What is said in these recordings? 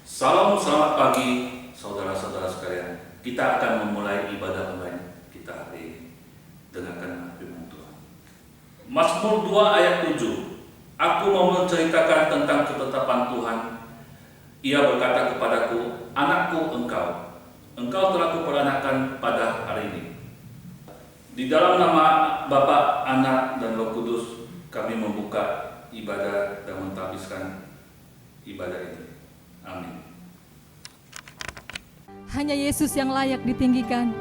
Salam, selamat pagi saudara-saudara sekalian. Kita akan memulai ibadah online kita hari ini. Dengarkan firman Tuhan. Mazmur 2 ayat 7. Aku mau menceritakan tentang ketetapan Tuhan. Ia berkata kepadaku, anakku engkau telah kuperanakan pada hari ini. Di dalam nama Bapa, Anak, dan Roh Kudus, kami membuka ibadah dan mentahbiskan ibadah ini. Amin. Hanya Yesus yang layak ditinggikan,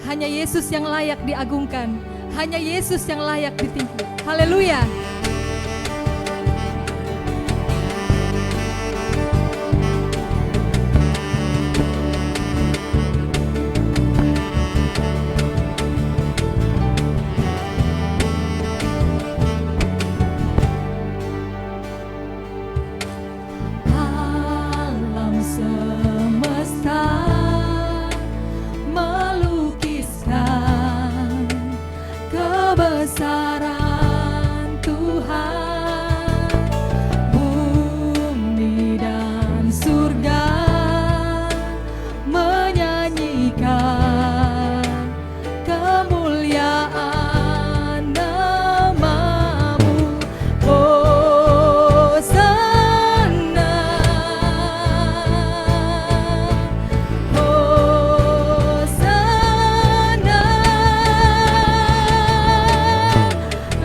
hanya Yesus yang layak diagungkan, hanya Yesus yang layak ditinggikan. Haleluya. Alam semesta melukiskan kebesaran Tuhan, bumi dan surga menyanyikan kemuliaan nama-Mu. Hosana, Hosana,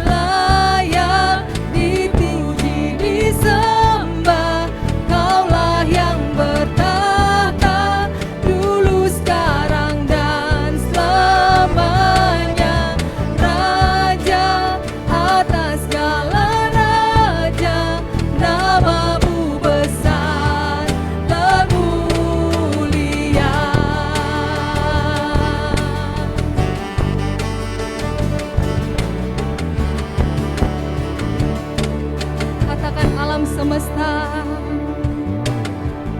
layak dipuji disembah, Kaulah yang bertahta dulu sekarang dan selamanya, Raja atas segala raja, nama-Mu besar dan mulia. Katakan alam semesta.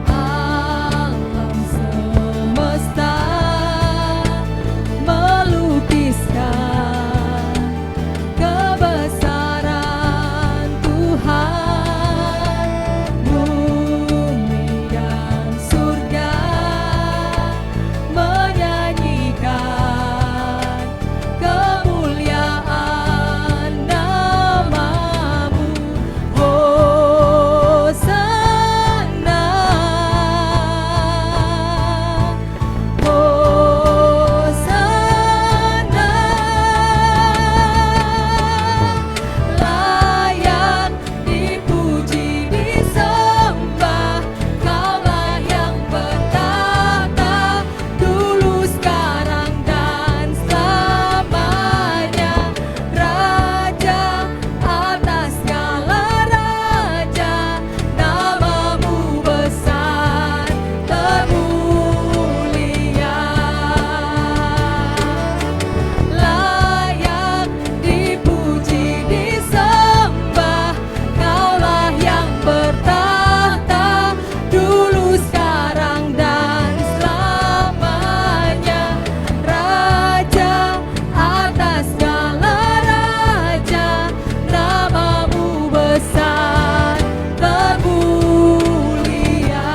Alam semesta melukiskan kebesaran Tuhan, bumi dan surga menyanyikan kemuliaan nama-Mu. Hosana, Hosana, layak dipuji disembah, Kaulah yang bertahta dulu sekarang dan selamanya, Raja atas segala raja, nama-Mu besar dan mulia. Layak dipuji disembah, Kaulah yang bertahta dulu sekarang dan selamanya, Raja atas segala raja, nama-Mu besar dan mulia.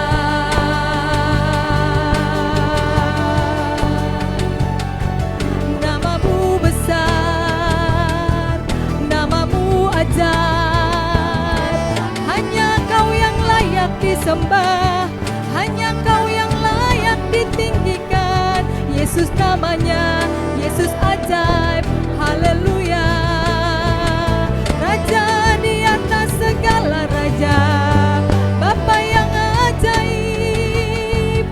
Nama-Mu besar, nama-Mu ajaib, hanya Kau yang layak disembah, hanya Kau yang layak ditinggikan. Yesus namanya, Yesus ajaib, haleluya. Raja di atas segala raja, Bapa yang ajaib,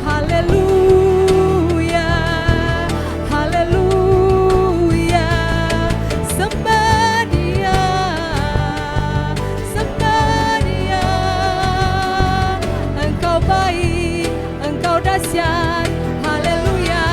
haleluya, haleluya. Sembah Dia, sembah Dia. Engkau baik, Engkau dahsyat, haleluya.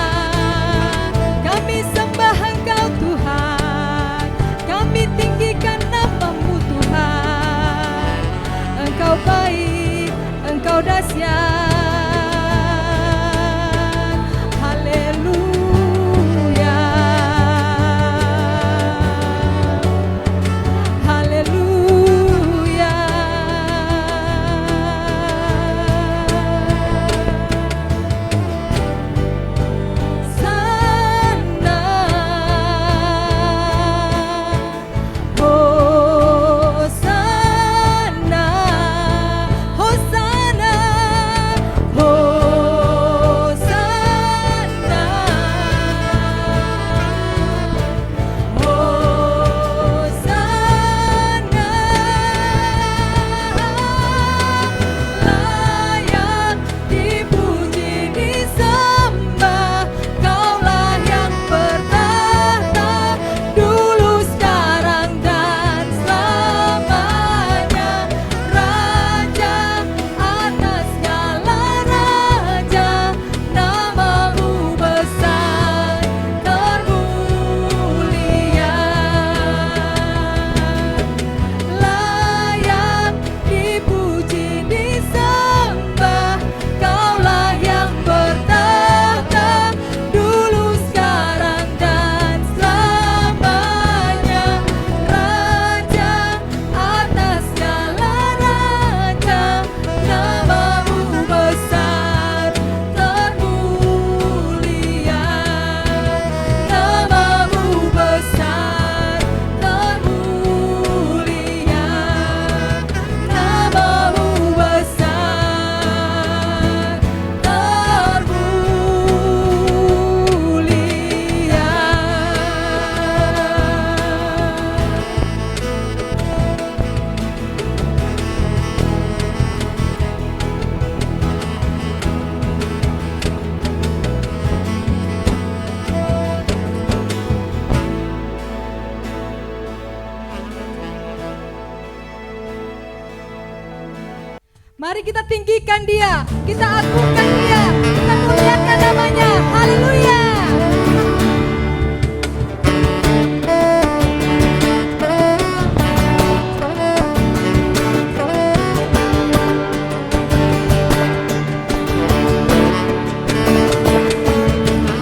Mari kita tinggikan Dia, kita agungkan Dia, kita muliakan namanya. Haleluya.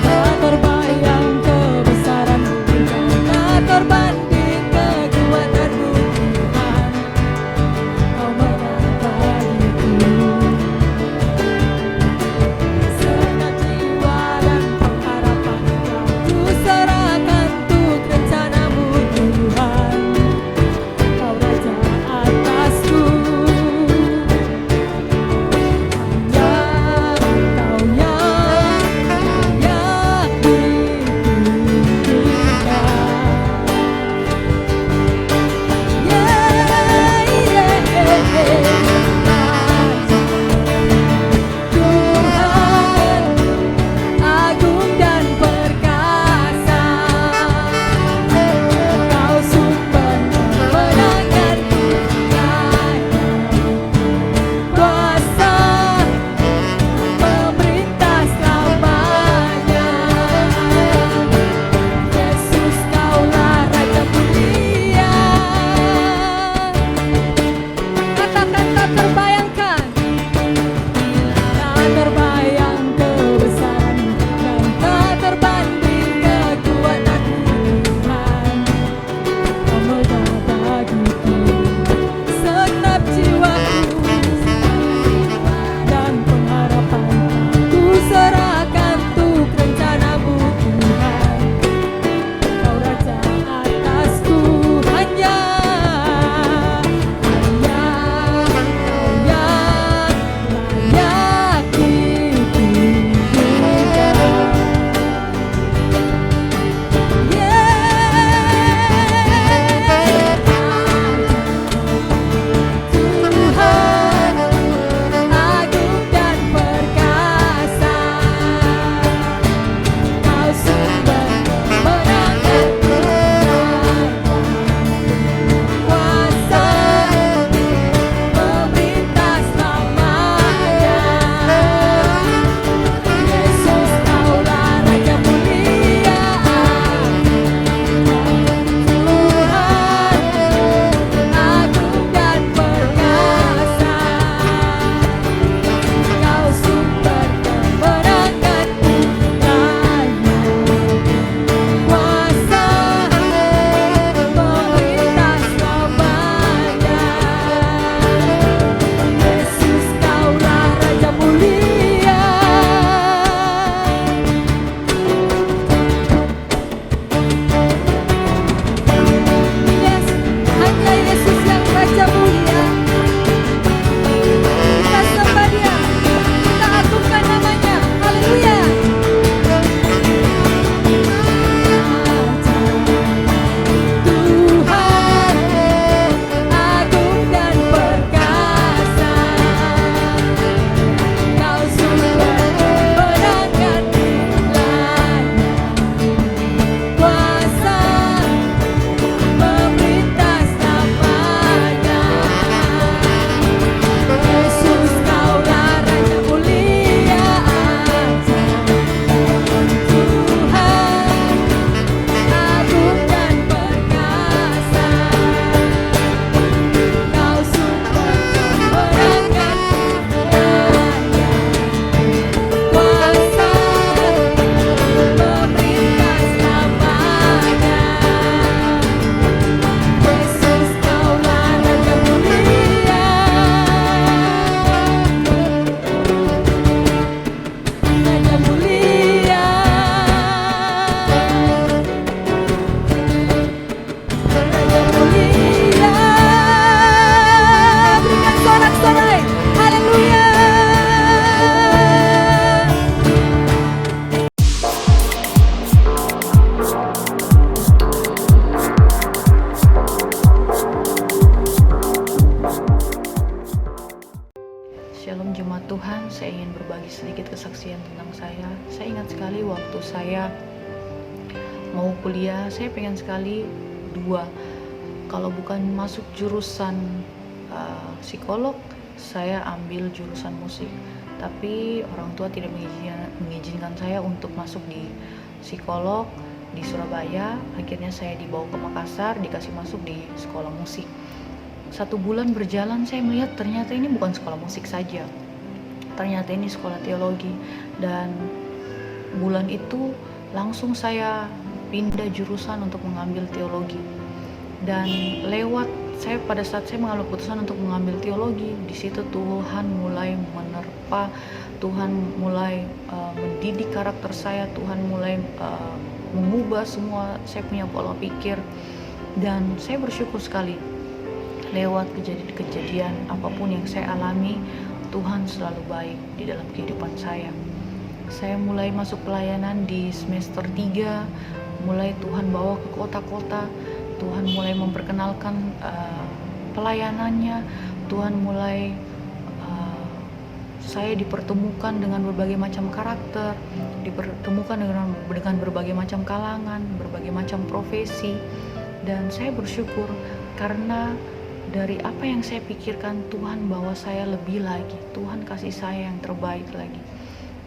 Tak terbayang kebesaran-Mu, tak terbanding kekuatan-Mu Tuhan. Kau mengabadiku, segenap jiwa dan pengharapan ku serahkan untuk rencana-Mu Tuhan. Kau Raja atasku, hanya Kau yang layak Tuhan agung dan perkasa, Kau sumber kemenangan, kuasa memerintah selamanya. Yesus, Kaulah Raja mulia. Katakan tak terbayangkan, tak terbayang kebesaran-Mu dan tak terbanding kekuatan-Mu Tuhan. Kau mengabadiku, segenap jiwaku dan pengharapan ku serahkan untuk rencana-Mu Tuhan. Kau Raja atasku, hanya Kau yang layak Tuhan agung dan perkasa, Kau sumber kemenangan, kuasa memerintah selamanya. Yesus, Kaulah Raja mulia. Tuhan agung dan perkasa, Kau sumber kemenangan, kuasa memerintah selamanya. Yesus, Kaulah Raja mulia. Yes, hanya Yesus yang Raja mulia. Kita sembah Dia, kita agungkan namanya. Haleluya. Tuhan agung dan perkasa, Kau sumber kemenangan, kuasa memerintah selamanya. Yesus, Kaulah Raja mulia. Tuhan agung dan perkasa, Kau sumber kemenangan, kuasa memerintah selamanya. Yesus, Kaulah Raja mulia. Raja mulia. Raja mulia. Berikan sorak-sorai. Haleluya. Shalom jemaat Tuhan, saya ingin berbagi sedikit kesaksian tentang saya. Saya ingat sekali waktu saya mau kuliah, saya pengen sekali dua. Kalau bukan masuk jurusan psikolog, saya ambil jurusan musik. Tapi orang tua tidak mengizinkan saya untuk masuk di psikolog di Surabaya. Akhirnya saya dibawa ke Makassar, dikasih masuk di sekolah musik. 1 bulan berjalan, saya melihat ternyata ini bukan sekolah musik saja, ternyata ini sekolah teologi. Dan bulan itu langsung saya pindah jurusan untuk mengambil teologi. Dan saya pada saat saya mengambil keputusan untuk mengambil teologi, di situ Tuhan mulai menerpa, Tuhan mulai mendidik karakter saya, Tuhan mulai mengubah semua saya punya pola pikir. Dan saya bersyukur sekali, lewat kejadian apapun yang saya alami, Tuhan selalu baik di dalam kehidupan saya. Saya mulai masuk pelayanan di semester 3, mulai Tuhan bawa ke kota-kota, Tuhan mulai memperkenalkan pelayanannya, Tuhan mulai saya dipertemukan dengan berbagai macam karakter, dipertemukan dengan berbagai macam kalangan, berbagai macam profesi. Dan saya bersyukur karena dari apa yang saya pikirkan, Tuhan bawa saya lebih lagi, Tuhan kasih saya yang terbaik lagi.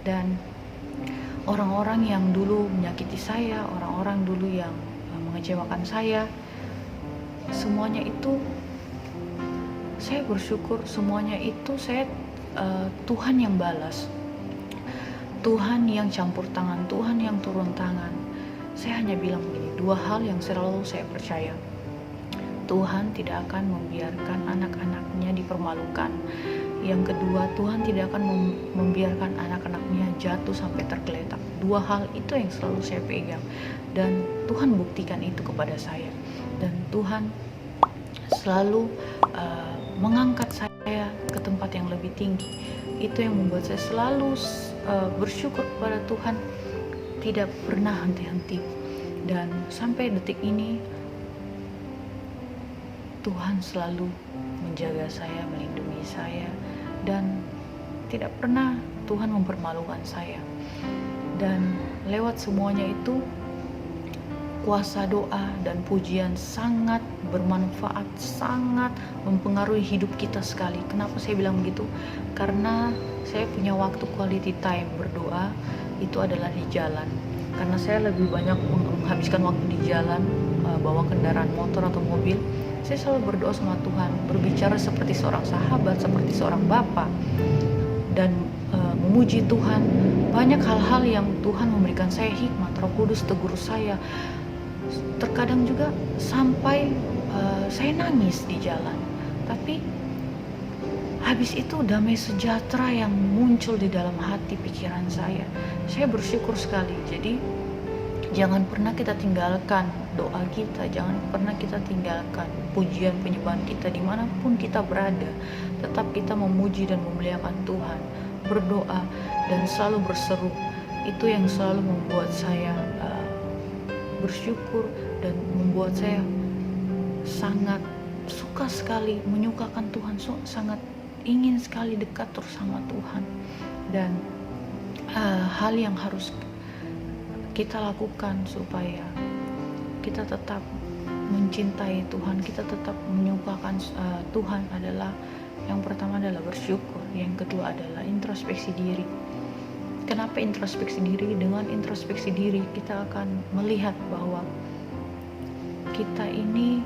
Dan orang-orang yang dulu menyakiti saya, orang-orang dulu yang mengecewakan saya, semuanya itu saya bersyukur, semuanya itu Tuhan yang balas, Tuhan yang campur tangan, Tuhan yang turun tangan. Saya hanya bilang begini, 2 hal yang selalu saya percaya. Tuhan tidak akan membiarkan anak-anaknya dipermalukan. Yang kedua, Tuhan tidak akan membiarkan anak-anaknya jatuh sampai tergeletak. 2 hal itu yang selalu saya pegang, dan Tuhan buktikan itu kepada saya. Dan Tuhan selalu mengangkat saya ke tempat yang lebih tinggi. Itu yang membuat saya selalu bersyukur kepada Tuhan, tidak pernah henti-henti. Dan sampai detik ini Tuhan selalu menjaga saya, melindungi saya, dan tidak pernah Tuhan mempermalukan saya. Dan lewat semuanya itu, kuasa doa dan pujian sangat bermanfaat, sangat mempengaruhi hidup kita sekali. Kenapa saya bilang begitu? Karena saya punya waktu quality time berdoa itu adalah di jalan. Karena saya lebih banyak menghabiskan waktu di jalan, bawa kendaraan motor atau mobil. Saya selalu berdoa sama Tuhan, berbicara seperti seorang sahabat, seperti seorang bapak, dan memuji Tuhan. Banyak hal-hal yang Tuhan memberikan saya hikmat, Roh Kudus tegur saya. Terkadang juga sampai saya nangis di jalan, tapi habis itu damai sejahtera yang muncul di dalam hati pikiran saya. Saya bersyukur sekali. Jadi jangan pernah kita tinggalkan doa kita, jangan pernah kita tinggalkan pujian penyembahan kita dimanapun kita berada. Tetap kita memuji dan memuliakan Tuhan, berdoa dan selalu berseru. Itu yang selalu membuat saya bersyukur dan membuat saya sangat suka sekali, menyukakan Tuhan, sangat ingin sekali dekat terus sama Tuhan. Dan hal yang harus kita lakukan supaya kita tetap mencintai Tuhan, kita tetap menyukakan Tuhan adalah, yang pertama adalah bersyukur, yang kedua adalah introspeksi diri. Kenapa introspeksi diri? Dengan introspeksi diri kita akan melihat bahwa kita ini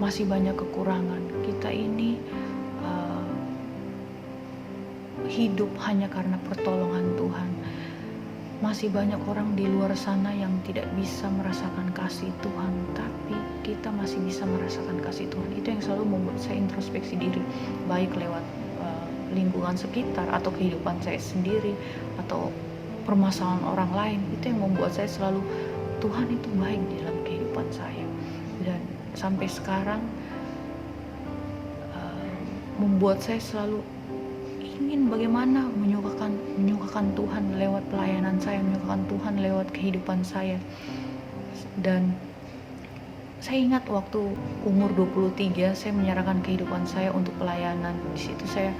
masih banyak kekurangan. Kita ini hidup hanya karena pertolongan Tuhan. Masih banyak orang di luar sana yang tidak bisa merasakan kasih Tuhan, tapi kita masih bisa merasakan kasih Tuhan. Itu yang selalu membuat saya introspeksi diri, baik lewat lingkungan sekitar atau kehidupan saya sendiri atau permasalahan orang lain. Itu yang membuat saya selalu, Tuhan itu baik di dalam kehidupan saya. Dan sampai sekarang membuat saya selalu ingin bagaimana menyukakan Tuhan lewat pelayanan saya, menyukakan Tuhan lewat kehidupan saya. Dan saya ingat waktu umur 23 saya menyerahkan kehidupan saya untuk pelayanan. Di situ saya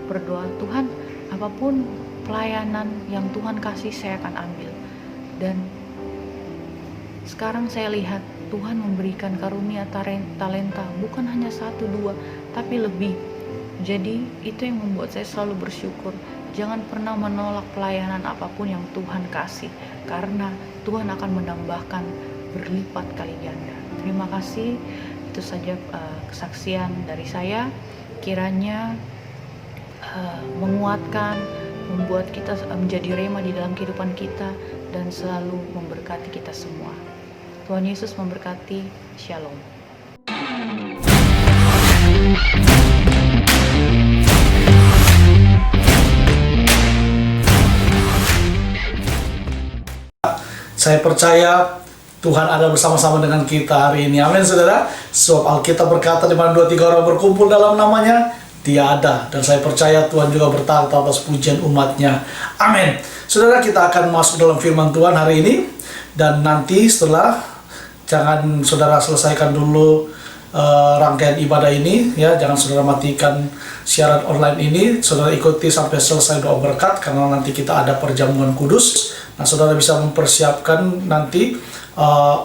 berdoa, Tuhan, apapun pelayanan yang Tuhan kasih saya akan ambil. Dan sekarang saya lihat Tuhan memberikan karunia talenta, bukan hanya 1, 2, tapi lebih. Jadi itu yang membuat saya selalu bersyukur. Jangan pernah menolak pelayanan apapun yang Tuhan kasih, karena Tuhan akan menambahkan berlipat kali ganda. Terima kasih. Itu saja kesaksian dari saya. Kiranya menguatkan, membuat kita menjadi rema di dalam kehidupan kita, dan selalu memberkati kita semua. Tuhan Yesus memberkati. Shalom. Saya percaya Tuhan ada bersama-sama dengan kita hari ini. Amin, saudara. Sebab Alkitab berkata, di mana 2-3 orang berkumpul dalam namanya, Dia ada. Dan saya percaya Tuhan juga bertakhta atas pujian umatnya. Amin. Saudara, kita akan masuk dalam firman Tuhan hari ini. Dan nanti setelah, jangan saudara selesaikan dulu rangkaian ibadah ini, ya. Jangan saudara matikan siaran online ini. Saudara ikuti sampai selesai doa berkat, karena nanti kita ada perjamuan kudus. Nah, saudara bisa mempersiapkan nanti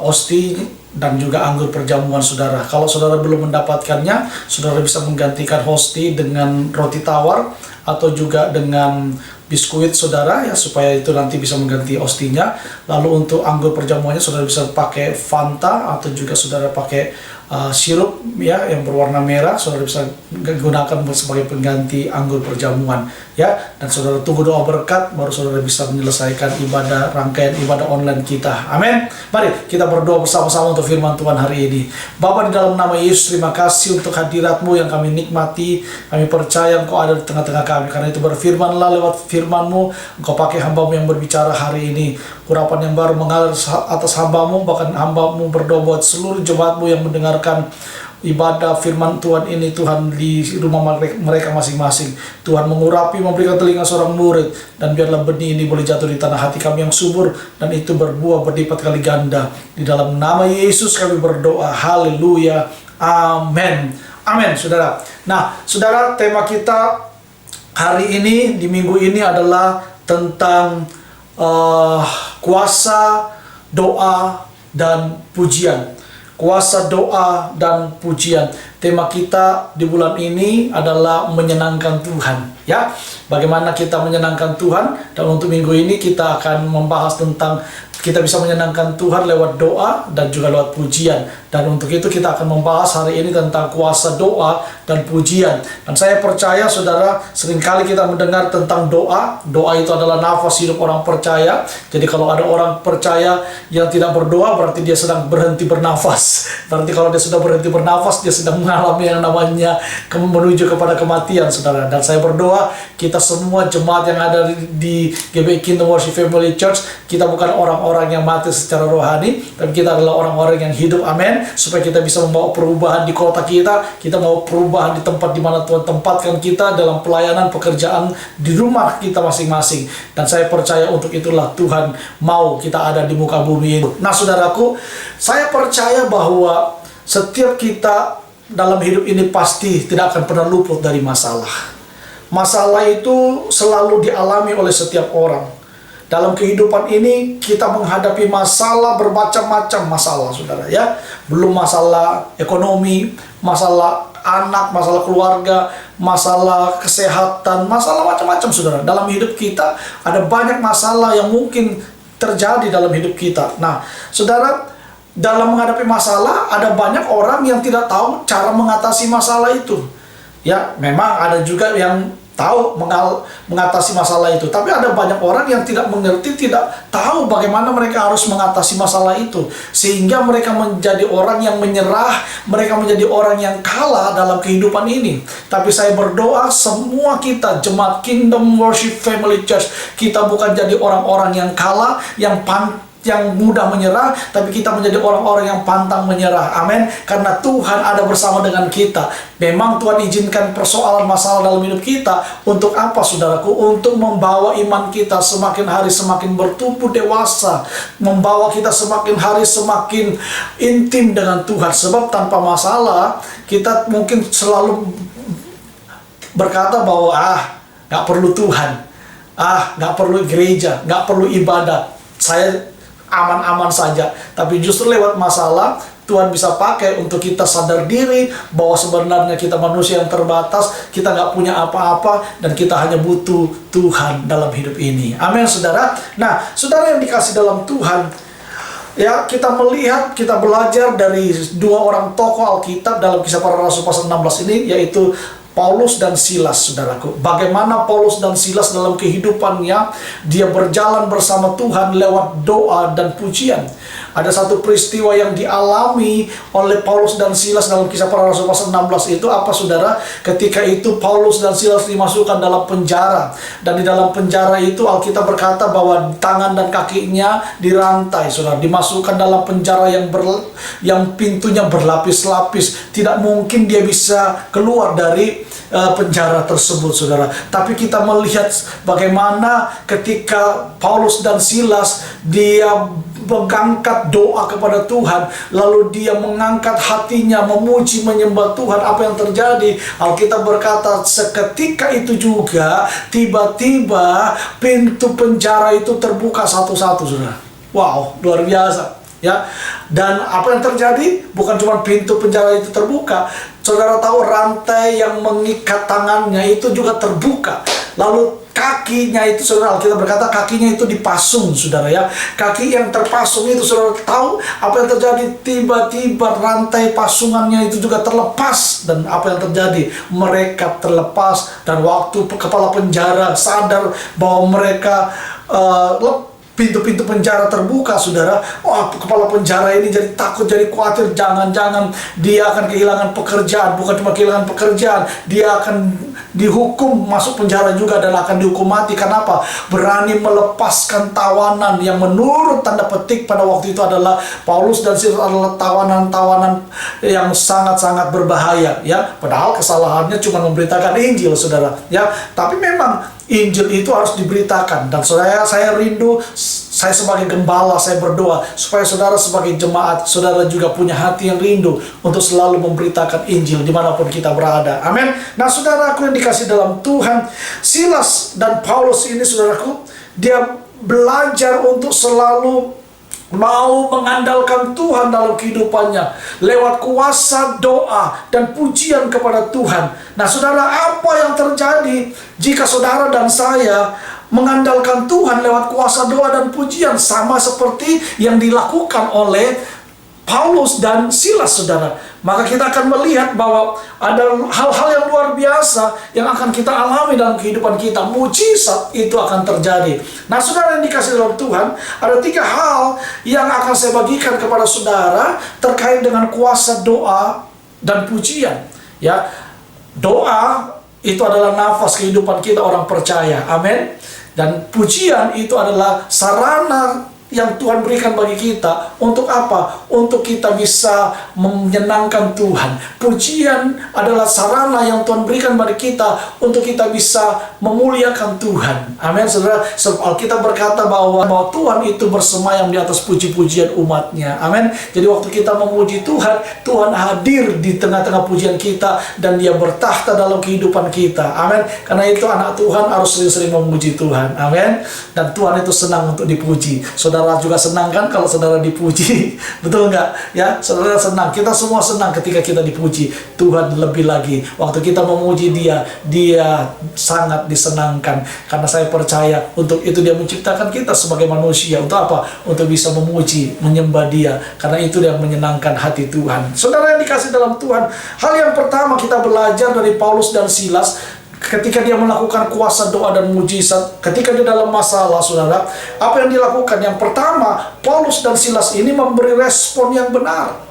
osti dan juga anggur perjamuan saudara. Kalau saudara belum mendapatkannya, saudara bisa menggantikan hosti dengan roti tawar atau juga dengan biskuit saudara, ya, supaya itu nanti bisa mengganti ostinya. Lalu untuk anggur perjamuannya saudara bisa pakai Fanta atau juga saudara pakai sirup, ya, yang berwarna merah. Saudara bisa gunakan sebagai pengganti anggur perjamuan, ya. Dan saudara tunggu doa berkat, baru saudara bisa menyelesaikan rangkaian ibadah online kita. Amin. Mari kita berdoa bersama-sama untuk firman Tuhan hari ini. Bapa, di dalam nama Yesus, terima kasih untuk hadirat-Mu yang kami nikmati. Kami percaya Engkau ada di tengah-tengah kami. Karena itu berfirmanlah lewat firman-Mu. Engkau pakai hamba-Mu yang berbicara hari ini. Urapan yang baru mengalir atas hamba-Mu. Bahkan hamba-Mu berdoa buat seluruh jemaat-Mu yang mendengarkan ibadah firman Tuhan ini, Tuhan, di rumah mereka masing-masing. Tuhan mengurapi, memberikan telinga seorang murid, dan biarlah benih ini boleh jatuh di tanah hati kami yang subur, dan itu berbuah berlipat kali ganda. Di dalam nama Yesus kami berdoa. Haleluya. Amin. Amin, saudara. Nah, saudara, tema kita hari ini, di minggu ini adalah tentang kuasa, doa, dan pujian. Kuasa, doa, dan pujian. Tema kita di bulan ini adalah menyenangkan Tuhan, ya. Bagaimana kita menyenangkan Tuhan? Dan untuk minggu ini kita akan membahas tentang kita bisa menyenangkan Tuhan lewat doa dan juga lewat pujian. Dan untuk itu kita akan membahas hari ini tentang kuasa doa dan pujian. Dan saya percaya saudara, seringkali kita mendengar tentang doa. Doa itu adalah nafas hidup orang percaya. Jadi kalau ada orang percaya yang tidak berdoa, berarti dia sedang berhenti bernafas. Berarti kalau dia sudah berhenti bernafas, dia sedang mengalami yang namanya menuju kepada kematian, saudara. Dan saya berdoa kita semua jemaat yang ada di GBI Kingdom Worship Family Church, kita bukan orang-orang yang mati secara rohani, tapi kita adalah orang-orang yang hidup. Amin. Supaya kita bisa membawa perubahan di kota kita mau perubahan di tempat di mana Tuhan tempatkan kita, dalam pelayanan, pekerjaan, di rumah kita masing-masing. Dan saya percaya untuk itulah Tuhan mau kita ada di muka bumi ini. Nah, saudaraku, saya percaya bahwa setiap kita dalam hidup ini pasti tidak akan pernah luput dari masalah. Masalah itu selalu dialami oleh setiap orang. Dalam kehidupan ini kita menghadapi masalah, bermacam-macam masalah, saudara, ya. Belum masalah ekonomi, masalah anak, masalah keluarga, masalah kesehatan, masalah macam-macam, saudara. Dalam hidup kita ada banyak masalah yang mungkin terjadi dalam hidup kita. Nah, saudara, dalam menghadapi masalah ada banyak orang yang tidak tahu cara mengatasi masalah itu. Ya, memang ada juga yang tahu mengatasi masalah itu, tapi ada banyak orang yang tidak mengerti, tidak tahu bagaimana mereka harus mengatasi masalah itu, sehingga mereka menjadi orang yang menyerah, mereka menjadi orang yang kalah dalam kehidupan ini. Tapi saya berdoa semua kita jemaat Kingdom Worship Family Church, kita bukan jadi orang-orang yang kalah, yang mudah menyerah, tapi kita menjadi orang-orang yang pantang menyerah. Amin. Karena Tuhan ada bersama dengan kita. Memang Tuhan izinkan persoalan masalah dalam hidup kita. Untuk apa, saudaraku? Untuk membawa iman kita semakin hari semakin bertumbuh dewasa, membawa kita semakin hari semakin intim dengan Tuhan. Sebab tanpa masalah kita mungkin selalu berkata bahwa gak perlu Tuhan, gak perlu gereja, gak perlu ibadah, saya aman-aman saja. Tapi justru lewat masalah Tuhan bisa pakai untuk kita sadar diri bahwa sebenarnya kita manusia yang terbatas, kita nggak punya apa-apa, dan kita hanya butuh Tuhan dalam hidup ini. Amin, saudara. Nah, saudara yang dikasih dalam Tuhan, ya, kita melihat, kita belajar dari dua orang tokoh Alkitab dalam Kisah Para Rasul pasal 16 ini, yaitu Paulus dan Silas, saudaraku. Bagaimana Paulus dan Silas dalam kehidupannya, dia berjalan bersama Tuhan lewat doa dan pujian. Ada satu peristiwa yang dialami oleh Paulus dan Silas dalam Kisah Para Rasul pasal 16 itu apa, saudara? Ketika itu Paulus dan Silas dimasukkan dalam penjara, dan di dalam penjara itu Alkitab berkata bahwa tangan dan kakinya dirantai, saudara. Dimasukkan dalam penjara yang pintunya berlapis-lapis. Tidak mungkin dia bisa keluar dari penjara tersebut, saudara. Tapi kita melihat bagaimana ketika Paulus dan Silas, dia mengangkat doa kepada Tuhan, lalu dia mengangkat hatinya memuji menyembah Tuhan. Apa yang terjadi? Alkitab berkata seketika itu juga tiba-tiba pintu penjara itu terbuka satu-satu, saudara. Wow, luar biasa, ya. Dan apa yang terjadi? Bukan cuma pintu penjara itu terbuka, saudara tahu rantai yang mengikat tangannya itu juga terbuka. Lalu kakinya itu, saudara, Alkitab berkata kakinya itu dipasung, saudara, ya. Kaki yang terpasung itu, saudara tahu apa yang terjadi? Tiba-tiba rantai pasungannya itu juga terlepas. Dan apa yang terjadi? Mereka terlepas, dan waktu kepala penjara sadar bahwa mereka pintu-pintu penjara terbuka, saudara. Wah, kepala penjara ini jadi takut, jadi khawatir. Jangan-jangan dia akan kehilangan pekerjaan. Bukan cuma kehilangan pekerjaan, dia akan dihukum masuk penjara juga, dan akan dihukum mati. Kenapa? Berani melepaskan tawanan yang menurut tanda petik pada waktu itu adalah Paulus dan Silas adalah tawanan-tawanan yang sangat-sangat berbahaya, ya. Padahal kesalahannya cuma memberitakan Injil, saudara, ya. Tapi memang Injil itu harus diberitakan. Dan saya rindu, saya sebagai gembala, saya berdoa supaya saudara sebagai jemaat, saudara juga punya hati yang rindu untuk selalu memberitakan Injil dimanapun kita berada. Amin. Nah, saudaraku yang dikasih dalam Tuhan, Silas dan Paulus ini, saudaraku, dia belajar untuk selalu mau mengandalkan Tuhan dalam kehidupannya lewat kuasa doa dan pujian kepada Tuhan. Nah, saudara, apa yang terjadi jika saudara dan saya mengandalkan Tuhan lewat kuasa doa dan pujian, sama seperti yang dilakukan oleh Paulus dan Silas, saudara? Maka kita akan melihat bahwa ada hal-hal yang luar biasa yang akan kita alami dalam kehidupan kita. Mujizat itu akan terjadi. Nah, saudara yang dikasih dalam Tuhan, ada 3 hal yang akan saya bagikan kepada saudara terkait dengan kuasa doa dan pujian, ya. Doa itu adalah nafas kehidupan kita orang percaya. Amin. Dan pujian itu adalah sarana yang Tuhan berikan bagi kita. Untuk apa? Untuk kita bisa menyenangkan Tuhan. Pujian adalah sarana yang Tuhan berikan bagi kita untuk kita bisa memuliakan Tuhan. Amin, saudara. Alkitab berkata bahwa Tuhan itu bersemayam di atas puji-pujian umatnya. Amin. Jadi waktu kita memuji Tuhan, Tuhan hadir di tengah-tengah pujian kita, dan Dia bertahta dalam kehidupan kita. Amin. Karena itu anak Tuhan harus sering-sering memuji Tuhan. Amin. Dan Tuhan itu senang untuk dipuji. Saudara juga senang kan kalau saudara dipuji? Betul nggak? Ya, saudara senang. Kita semua senang ketika kita dipuji. Tuhan lebih lagi, waktu kita memuji Dia, Dia sangat disenangkan. Karena saya percaya untuk itu Dia menciptakan kita sebagai manusia. Untuk apa? Untuk bisa memuji, menyembah Dia. Karena itu yang menyenangkan hati Tuhan. Saudara yang dikasih dalam Tuhan, hal yang pertama kita belajar dari Paulus dan Silas ketika dia melakukan kuasa doa dan mujizat, ketika dia dalam masalah, saudara, apa yang dilakukan? Yang pertama, Paulus dan Silas ini memberi respon yang benar.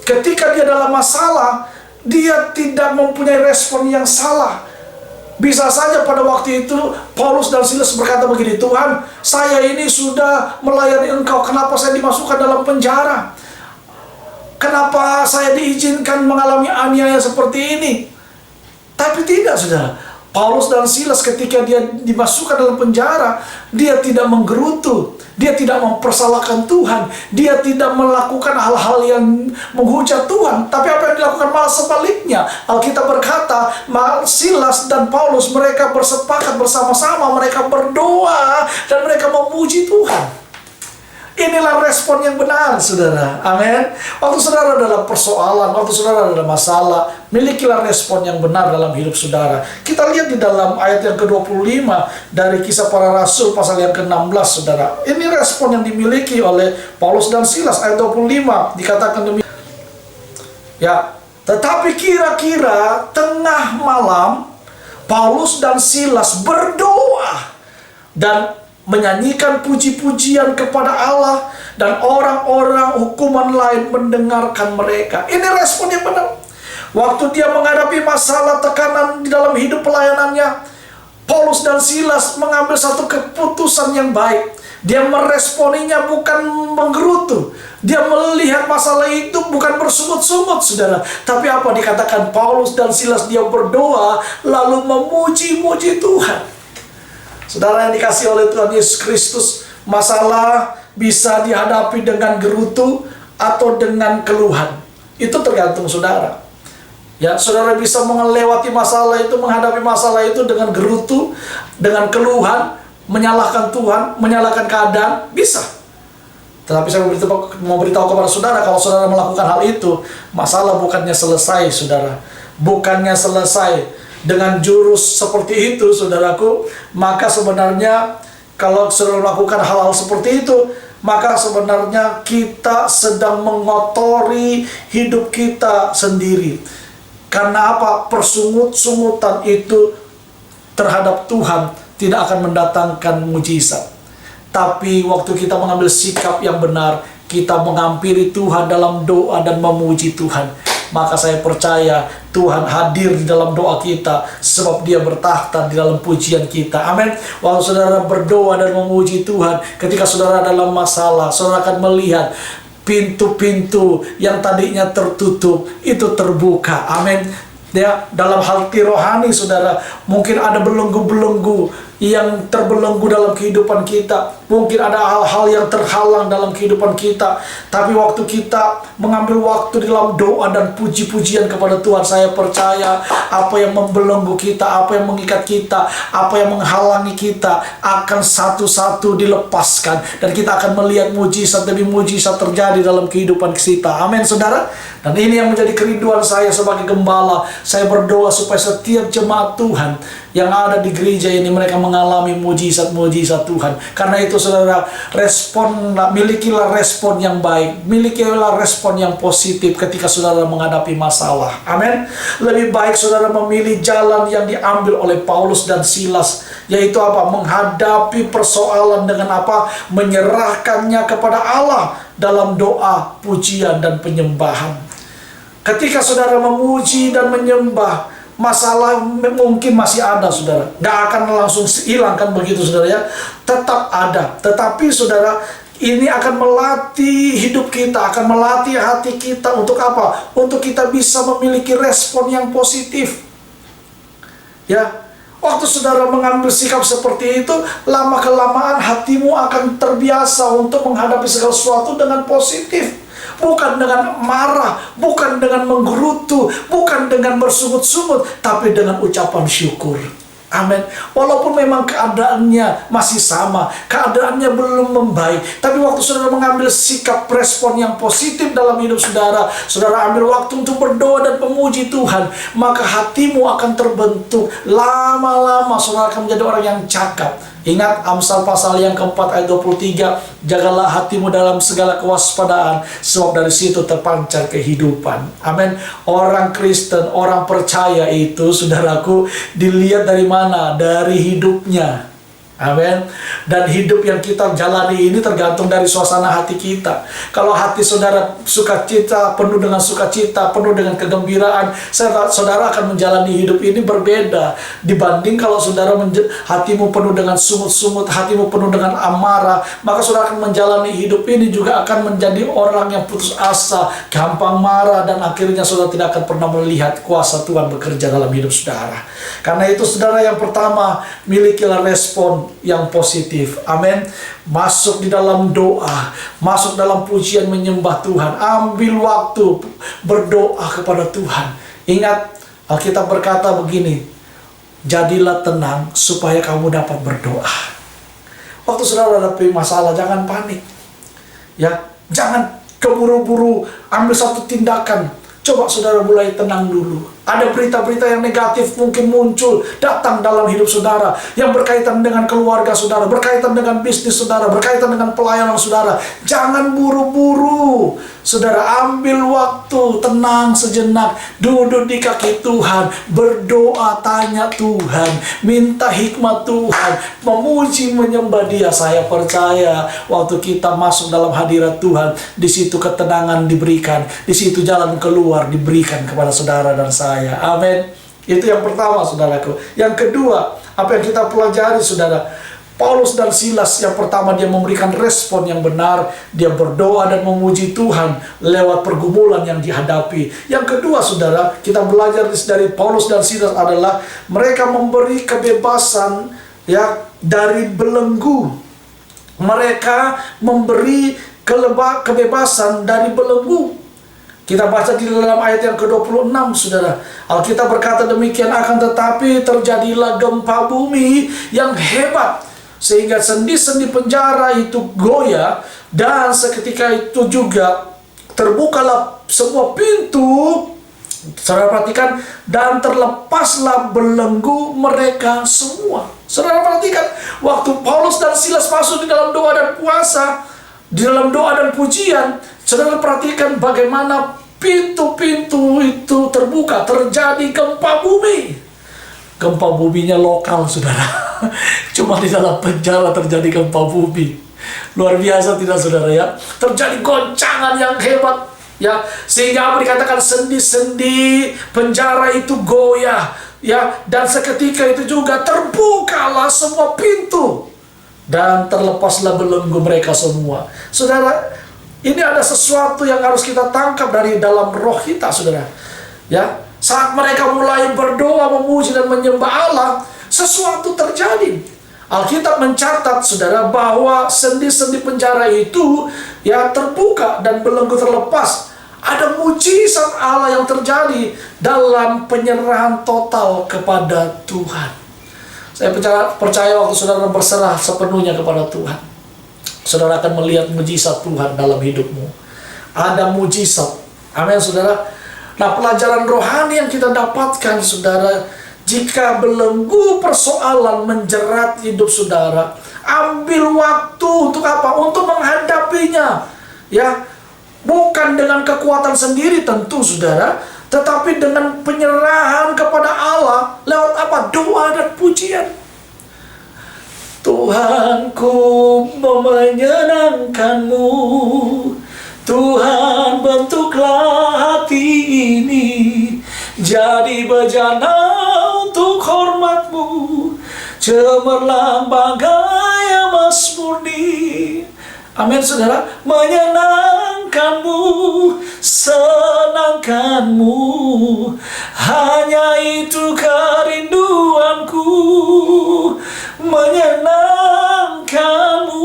Ketika dia dalam masalah, dia tidak mempunyai respon yang salah. Bisa saja pada waktu itu Paulus dan Silas berkata begini, Tuhan, saya ini sudah melayani Engkau, kenapa saya dimasukkan dalam penjara? Kenapa saya diizinkan mengalami aniaya seperti ini? Tapi tidak, saudara. Paulus dan Silas ketika dia dimasukkan dalam penjara, dia tidak menggerutu, dia tidak mempersalahkan Tuhan, dia tidak melakukan hal-hal yang menghujat Tuhan. Tapi apa yang dilakukan malah sebaliknya. Alkitab berkata, Silas dan Paulus mereka bersepakat bersama-sama, mereka berdoa dan mereka memuji Tuhan. Inilah respon yang benar, saudara. Amin. Waktu saudara dalam persoalan, waktu saudara dalam masalah, milikilah respon yang benar dalam hidup saudara. Kita lihat di dalam ayat yang ke-25 dari Kisah Para Rasul pasal yang ke-16, saudara. Ini respon yang dimiliki oleh Paulus dan Silas. Ayat 25 dikatakan demikian. Ya, tetapi kira-kira tengah malam Paulus dan Silas berdoa dan menyanyikan puji-pujian kepada Allah, dan orang-orang hukuman lain mendengarkan mereka. Ini respon yang benar. Waktu dia menghadapi masalah tekanan di dalam hidup pelayanannya, Paulus dan Silas mengambil satu keputusan yang baik. Dia meresponinya bukan menggerutu. Dia melihat masalah itu bukan bersungut-sungut, saudara. Tapi apa dikatakan Paulus dan Silas? Dia berdoa lalu memuji-muji Tuhan. Saudara yang dikasih oleh Tuhan Yesus Kristus, masalah bisa dihadapi dengan gerutu atau dengan keluhan. Itu tergantung saudara. Ya, saudara bisa melewati masalah itu, menghadapi masalah itu dengan gerutu, dengan keluhan, menyalahkan Tuhan, menyalahkan keadaan, bisa. Tetapi saya mau beritahu kepada saudara, kalau saudara melakukan hal itu, masalah bukannya selesai, saudara. Bukannya selesai dengan jurus seperti itu, saudaraku. Maka sebenarnya kalau saudara melakukan hal-hal seperti itu, maka sebenarnya kita sedang mengotori hidup kita sendiri. Karena apa? Persungut-sungutan itu terhadap Tuhan tidak akan mendatangkan mujizat. Tapi waktu kita mengambil sikap yang benar, kita menghampiri Tuhan dalam doa dan memuji Tuhan, maka saya percaya Tuhan hadir di dalam doa kita, sebab Dia bertakhta di dalam pujian kita. Amin. Waktu saudara berdoa dan memuji Tuhan, ketika saudara dalam masalah, saudara akan melihat pintu-pintu yang tadinya tertutup itu terbuka. Amin. Ya, dalam hati rohani saudara, mungkin ada belenggu-belenggu yang terbelenggu dalam kehidupan kita. Mungkin ada hal-hal yang terhalang dalam kehidupan kita. Tapi waktu kita mengambil waktu dalam doa dan puji-pujian kepada Tuhan, saya percaya apa yang membelenggu kita, apa yang mengikat kita, apa yang menghalangi kita akan satu-satu dilepaskan. Dan kita akan melihat mujizat demi mujizat terjadi dalam kehidupan kita. Amin, saudara. Dan ini yang menjadi kerinduan saya sebagai gembala. Saya berdoa supaya setiap jemaat Tuhan yang ada di gereja ini, mereka mengalami mujizat-mujizat Tuhan. Karena itu saudara, milikilah respon yang baik, milikilah respon yang positif ketika saudara menghadapi masalah. Amin. Lebih baik saudara memilih jalan yang diambil oleh Paulus dan Silas, yaitu apa? Menghadapi persoalan dengan apa? Menyerahkannya kepada Allah dalam doa, pujian, dan penyembahan. Ketika saudara memuji dan menyembah, masalah mungkin masih ada, saudara. Nggak akan langsung hilang kan begitu, saudara ya. Tetap ada. Tetapi saudara, ini akan melatih hidup kita, akan melatih hati kita untuk apa? Untuk kita bisa memiliki respon yang positif. Ya, waktu saudara mengambil sikap seperti itu, lama-kelamaan hatimu akan terbiasa untuk menghadapi segala sesuatu dengan positif. Bukan dengan marah, bukan dengan menggerutu, bukan dengan bersungut-sungut, tapi dengan ucapan syukur. Amin. Walaupun memang keadaannya masih sama, keadaannya belum membaik, tapi waktu saudara mengambil sikap respon yang positif dalam hidup saudara, saudara ambil waktu untuk berdoa dan memuji Tuhan, maka hatimu akan terbentuk. Lama-lama saudara akan menjadi orang yang cakap. Ingat Amsal pasal yang keempat ayat 23, jagalah hatimu dalam segala kewaspadaan, sebab dari situ terpancar kehidupan. Amin. Orang Kristen, orang percaya itu, saudaraku, dilihat dari mana? Dari hidupnya. Amin. Dan hidup yang kita jalani ini tergantung dari suasana hati kita. Kalau hati saudara sukacita, penuh dengan sukacita, penuh dengan kegembiraan, saudara akan menjalani hidup ini berbeda dibanding kalau saudara hatimu penuh dengan sungut-sungut, hatimu penuh dengan amarah, maka saudara akan menjalani hidup ini juga akan menjadi orang yang putus asa, gampang marah, dan akhirnya saudara tidak akan pernah melihat kuasa Tuhan bekerja dalam hidup saudara. Karena itu saudara, yang pertama, milikilah respon yang positif. Amin. Masuk di dalam doa, masuk dalam pujian menyembah Tuhan. Ambil waktu berdoa kepada Tuhan. Ingat, Alkitab berkata begini, jadilah tenang supaya kamu dapat berdoa. Waktu saudara hadapi masalah, jangan panik. Ya, jangan keburu-buru ambil satu tindakan. Coba saudara mulai tenang dulu. Ada berita-berita yang negatif mungkin muncul, datang dalam hidup saudara, yang berkaitan dengan keluarga saudara, berkaitan dengan bisnis saudara, berkaitan dengan pelayanan saudara. Jangan buru-buru. Saudara, ambil waktu, tenang sejenak, duduk di kaki Tuhan, berdoa, tanya Tuhan, minta hikmat Tuhan, memuji, menyembah Dia. Saya percaya waktu kita masuk dalam hadirat Tuhan, di situ ketenangan diberikan, di situ jalan keluar diberikan kepada saudara dan saya. Amin. Itu yang pertama, saudaraku. Yang kedua, apa yang kita pelajari, saudara? Paulus dan Silas, yang pertama dia memberikan respon yang benar, dia berdoa dan memuji Tuhan lewat pergumulan yang dihadapi. Yang kedua, saudara, kita belajar dari Paulus dan Silas adalah mereka memberi kebebasan ya dari belenggu. Mereka memberi kebebasan dari belenggu. Kita baca di dalam ayat yang ke-26, saudara. Alkitab berkata demikian, akan tetapi terjadilah gempa bumi yang hebat, sehingga sendi-sendi penjara itu goyah, dan seketika itu juga terbukalah semua pintu. Saudara perhatikan, dan terlepaslah belenggu mereka semua. Saudara perhatikan, waktu Paulus dan Silas masuk di dalam doa dan puasa, di dalam doa dan pujian, saudara perhatikan bagaimana pintu-pintu itu terbuka, terjadi gempa bumi. Gempa buminya lokal, saudara. Cuma di dalam penjara terjadi gempa bumi. Luar biasa tidak, saudara ya? Terjadi goncangan yang hebat, ya, sehingga dikatakan sendi-sendi penjara itu goyah, ya, dan seketika itu juga terbukalah semua pintu dan terlepaslah belenggu mereka semua. Saudara, ini ada sesuatu yang harus kita tangkap dari dalam roh kita, saudara. Ya, saat mereka mulai berdoa, memuji dan menyembah Allah, sesuatu terjadi. Alkitab mencatat, saudara, bahwa sendi-sendi penjara itu ya terbuka dan belenggu terlepas. Ada mujizat Allah yang terjadi dalam penyerahan total kepada Tuhan. Saya percaya waktu saudara berserah sepenuhnya kepada Tuhan, saudara akan melihat mujizat Tuhan dalam hidupmu. Ada mujizat. Amin, saudara. Nah, pelajaran rohani yang kita dapatkan, saudara, jika belenggu persoalan menjerat hidup saudara, ambil waktu untuk apa? Untuk menghadapinya. Ya, bukan dengan kekuatan sendiri tentu, saudara, tetapi dengan penyerahan kepada Allah lewat apa? Doa dan pujian. Tuhanku menyenangkanmu, Tuhan bentuklah hati ini jadi bejana untuk hormat-Mu, cemerlang bagai emas murni. Amin, saudara. Menyenangkanmu, senangkanmu, hanya itu kerinduanku. Menyenangkanmu,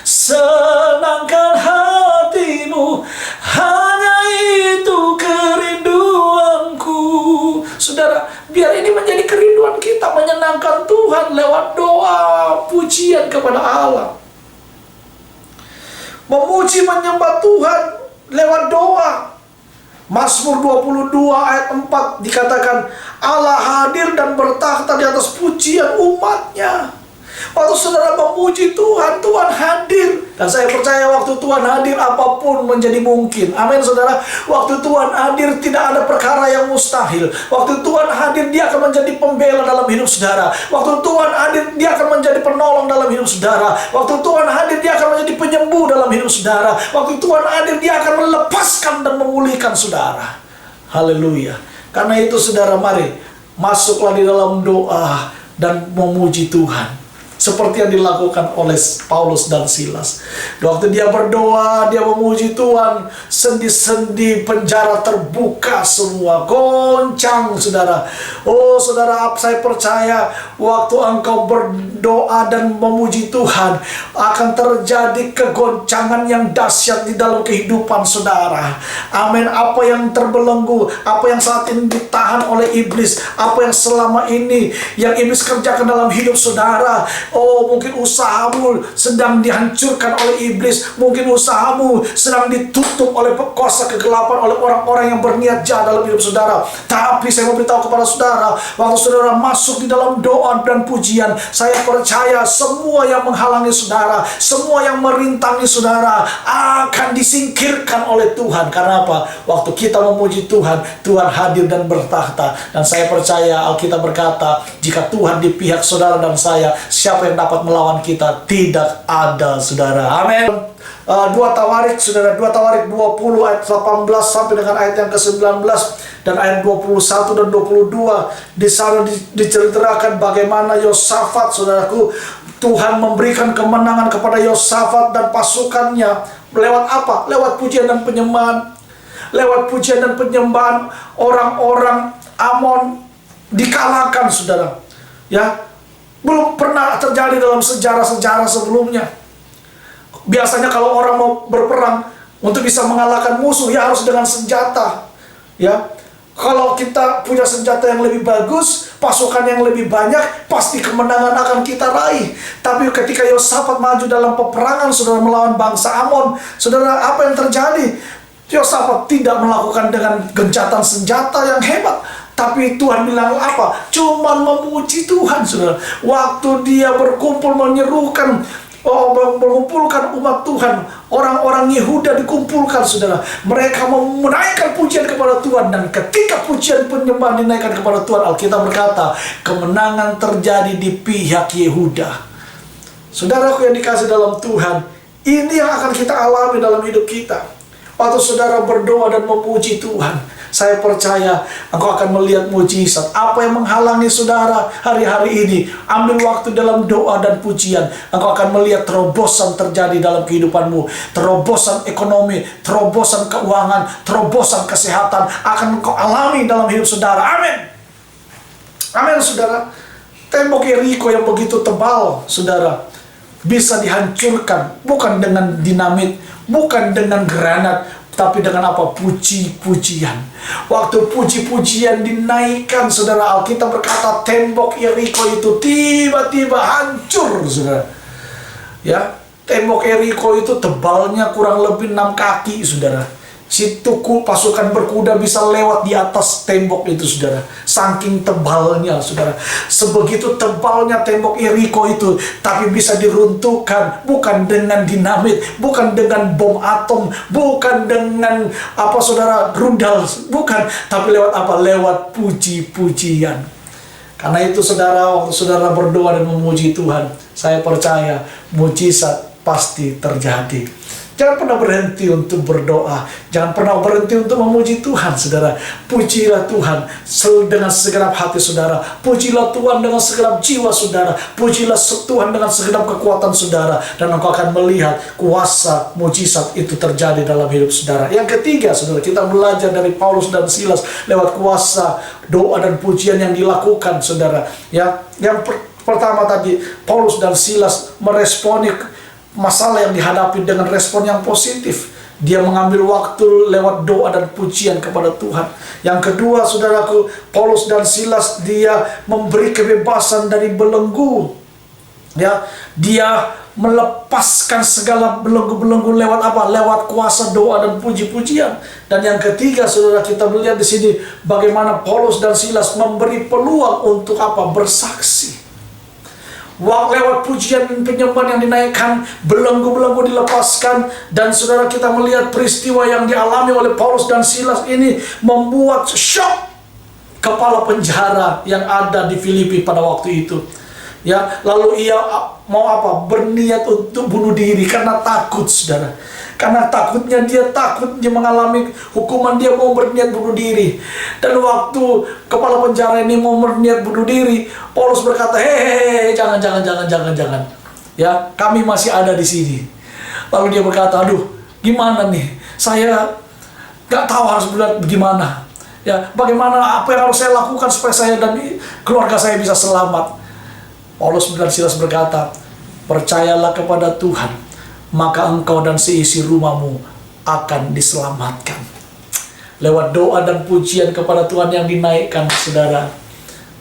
senangkan hatimu, hanya itu kerinduanku. Saudara, biar ini menjadi kerinduan kita, menyenangkan Tuhan lewat doa, pujian kepada Allah. Memuji, menyembah Tuhan lewat doa. Mazmur 22 ayat 4 dikatakan, Allah hadir dan bertakhta di atas pujian umatnya. Waktu saudara memuji Tuhan, Tuhan hadir. Dan saya percaya waktu Tuhan hadir, apapun menjadi mungkin. Amin, saudara. Waktu Tuhan hadir, tidak ada perkara yang mustahil. Waktu Tuhan hadir, Dia akan menjadi pembela dalam hidup saudara. Waktu Tuhan hadir, Dia akan menjadi penolong dalam hidup saudara. Waktu Tuhan hadir, Dia akan menjadi penyembuh dalam hidup saudara. Waktu Tuhan hadir, Dia akan melepaskan dan memulihkan saudara. Haleluya. Karena itu, saudara, mari masuklah di dalam doa dan memuji Tuhan, seperti yang dilakukan oleh Paulus dan Silas. Waktu dia berdoa, dia memuji Tuhan, sendi-sendi penjara terbuka semua, goncang, saudara. Oh, saudara, saya percaya waktu engkau berdoa dan memuji Tuhan, akan terjadi kegoncangan yang dahsyat di dalam kehidupan saudara. Amin. Apa yang terbelenggu, apa yang saat ini ditahan oleh iblis, apa yang selama ini yang iblis kerjakan dalam hidup saudara, Oh, mungkin usahamu sedang dihancurkan oleh iblis. Mungkin usahamu sedang ditutup oleh kuasa kegelapan, oleh orang-orang yang berniat jahat dalam hidup saudara. Tapi saya mau beritahu kepada saudara, waktu saudara masuk di dalam doa dan pujian, saya percaya semua yang menghalangi saudara, semua yang merintangi saudara akan disingkirkan oleh Tuhan. Karena apa? Waktu kita memuji Tuhan, Tuhan hadir dan bertahta. Dan saya percaya Alkitab berkata, jika Tuhan di pihak saudara dan saya, siapa yang dapat melawan kita? Tidak ada, saudara. Amin. 2 Tawarik, saudara, 2 Tawarik 20 ayat 18 sampai dengan ayat yang ke-19 dan ayat 21 dan 22. Di sana diceritakan bagaimana Yosafat, saudaraku, Tuhan memberikan kemenangan kepada Yosafat dan pasukannya. Lewat apa? Lewat pujian dan penyembahan. Lewat pujian dan penyembahan, orang-orang Amon dikalahkan, saudara. Ya, belum pernah terjadi dalam sejarah-sejarah sebelumnya. Biasanya kalau orang mau berperang untuk bisa mengalahkan musuh, ya harus dengan senjata. Ya, kalau kita punya senjata yang lebih bagus, pasukan yang lebih banyak, pasti kemenangan akan kita raih. Tapi ketika Yosafat maju dalam peperangan, saudara, melawan bangsa Amon, saudara, apa yang terjadi? Yosafat tidak melakukan dengan gencatan senjata yang hebat. Tapi Tuhan bilang apa? Cuman memuji Tuhan, saudara. Waktu dia berkumpul menyerukan, mengumpulkan umat Tuhan, orang-orang Yehuda dikumpulkan, saudara. Mereka menaikkan pujian kepada Tuhan. Dan ketika pujian penyembahan dinaikkan kepada Tuhan, Alkitab berkata, kemenangan terjadi di pihak Yehuda. Saudaraku yang dikasih dalam Tuhan, ini yang akan kita alami dalam hidup kita. Waktu saudara berdoa dan memuji Tuhan, saya percaya engkau akan melihat mujizat. Apa yang menghalangi saudara hari-hari ini, ambil waktu dalam doa dan pujian. Engkau akan melihat terobosan terjadi dalam kehidupanmu. Terobosan ekonomi, terobosan keuangan, terobosan kesehatan akan engkau alami dalam hidup saudara. Amin. Amin, saudara. Tembok Yeriko yang begitu tebal, saudara, bisa dihancurkan bukan dengan dinamit, bukan dengan granat, tapi dengan apa? Puji-pujian. Waktu puji-pujian dinaikkan, saudara, Alkitab berkata tembok Yeriko itu tiba-tiba hancur, saudara. Ya, tembok Yeriko itu tebalnya kurang lebih 6 kaki, saudara. Si pasukan berkuda bisa lewat di atas tembok itu, saudara. Saking tebalnya, saudara. Sebegitu tebalnya tembok Yeriko itu, tapi bisa diruntuhkan bukan dengan dinamit, bukan dengan bom atom, bukan dengan apa, saudara, rudal, bukan, tapi lewat apa? Lewat puji-pujian. Karena itu, saudara, waktu saudara berdoa dan memuji Tuhan, saya percaya mujizat pasti terjadi. Jangan pernah berhenti untuk berdoa. Jangan pernah berhenti untuk memuji Tuhan, saudara. Pujilah Tuhan dengan segenap hati, saudara. Pujilah Tuhan dengan segenap jiwa, saudara. Pujilah Tuhan dengan segenap kekuatan, saudara. Dan engkau akan melihat kuasa mujizat itu terjadi dalam hidup saudara. Yang ketiga, saudara, kita belajar dari Paulus dan Silas lewat kuasa doa dan pujian yang dilakukan, saudara. Ya, yang pertama tadi, Paulus dan Silas meresponi masalah yang dihadapi dengan respon yang positif. Dia mengambil waktu lewat doa dan pujian kepada Tuhan. Yang kedua, saudaraku, Paulus dan Silas, dia memberi kebebasan dari belenggu. Ya, dia melepaskan segala belenggu-belenggu lewat apa? Lewat kuasa doa dan puji-pujian. Dan yang ketiga, saudara, kita melihat di sini bagaimana Paulus dan Silas memberi peluang untuk apa? Bersaksi. Lewat pujian dan penyembahan yang dinaikkan, belenggu-belenggu dilepaskan. Dan saudara, kita melihat peristiwa yang dialami oleh Paulus dan Silas ini membuat shock kepala penjara yang ada di Filipi pada waktu itu. Ya, lalu ia mau apa? Berniat untuk bunuh diri karena takut, saudara. Karena takutnya dia mengalami hukuman, dia mau berniat bunuh diri. Dan waktu kepala penjara ini mau berniat bunuh diri, Paulus berkata, hehehe, jangan. Ya, kami masih ada di sini. Lalu dia berkata, aduh, gimana nih? Saya gak tahu harus berbuat bagaimana. Ya, bagaimana, apa yang harus saya lakukan supaya saya dan keluarga saya bisa selamat? Paulus dan Silas berkata, percayalah kepada Tuhan, maka engkau dan seisi rumahmu akan diselamatkan. Lewat doa dan pujian kepada Tuhan yang dinaikkan, saudara,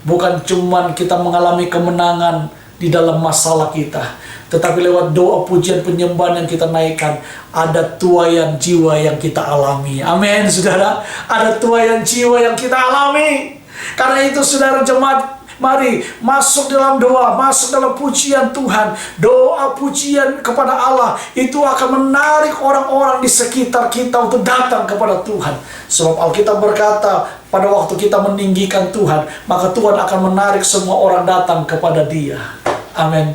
bukan cuman kita mengalami kemenangan di dalam masalah kita. Tetapi lewat doa, pujian, penyembahan yang kita naikkan, ada tuaian jiwa yang kita alami. Amin, saudara. Ada tuaian jiwa yang kita alami. Karena itu, saudara jemaat, mari masuk dalam doa, masuk dalam pujian Tuhan. Doa pujian kepada Allah itu akan menarik orang-orang di sekitar kita untuk datang kepada Tuhan. Sebab Alkitab berkata, pada waktu kita meninggikan Tuhan, maka Tuhan akan menarik semua orang datang kepada Dia. Amin.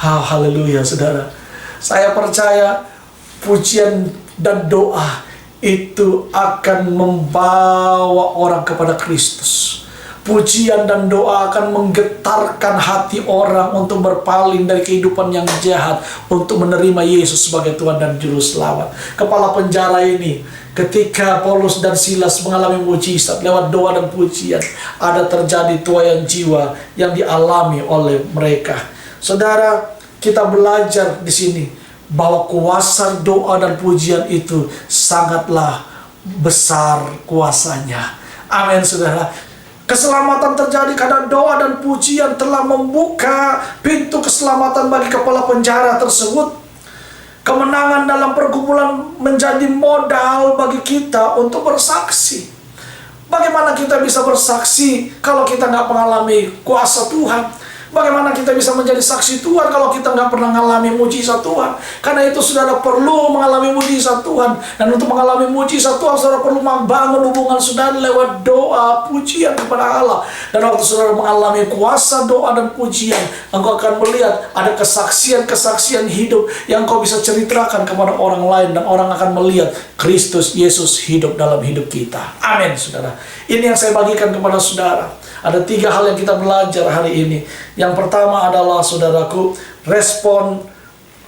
Haleluya, saudara. Saya percaya pujian dan doa itu akan membawa orang kepada Kristus. Pujian dan doa akan menggetarkan hati orang untuk berpaling dari kehidupan yang jahat, untuk menerima Yesus sebagai Tuhan dan Juru Selamat. Kepala penjara ini, ketika Paulus dan Silas mengalami mujizat lewat doa dan pujian, ada terjadi tuaian jiwa yang dialami oleh mereka. Saudara, kita belajar di sini bahwa kuasa doa dan pujian itu sangatlah besar kuasanya. Amin, saudara. Keselamatan terjadi karena doa dan pujian telah membuka pintu keselamatan bagi kepala penjara tersebut. Kemenangan dalam pergumulan menjadi modal bagi kita untuk bersaksi. Bagaimana kita bisa bersaksi kalau kita nggak mengalami kuasa Tuhan? Bagaimana kita bisa menjadi saksi Tuhan kalau kita nggak pernah mengalami mujizat Tuhan? Karena itu saudara perlu mengalami mujizat Tuhan. Dan untuk mengalami mujizat Tuhan, saudara perlu membangun hubungan saudara lewat doa, pujian kepada Allah. Dan waktu saudara mengalami kuasa doa dan pujian, engkau akan melihat ada kesaksian-kesaksian hidup yang kau bisa ceritakan kepada orang lain. Dan orang akan melihat Kristus Yesus hidup dalam hidup kita. Amin, saudara. Ini yang saya bagikan kepada saudara. Ada 3 hal yang kita belajar hari ini. Yang pertama adalah, saudaraku, respon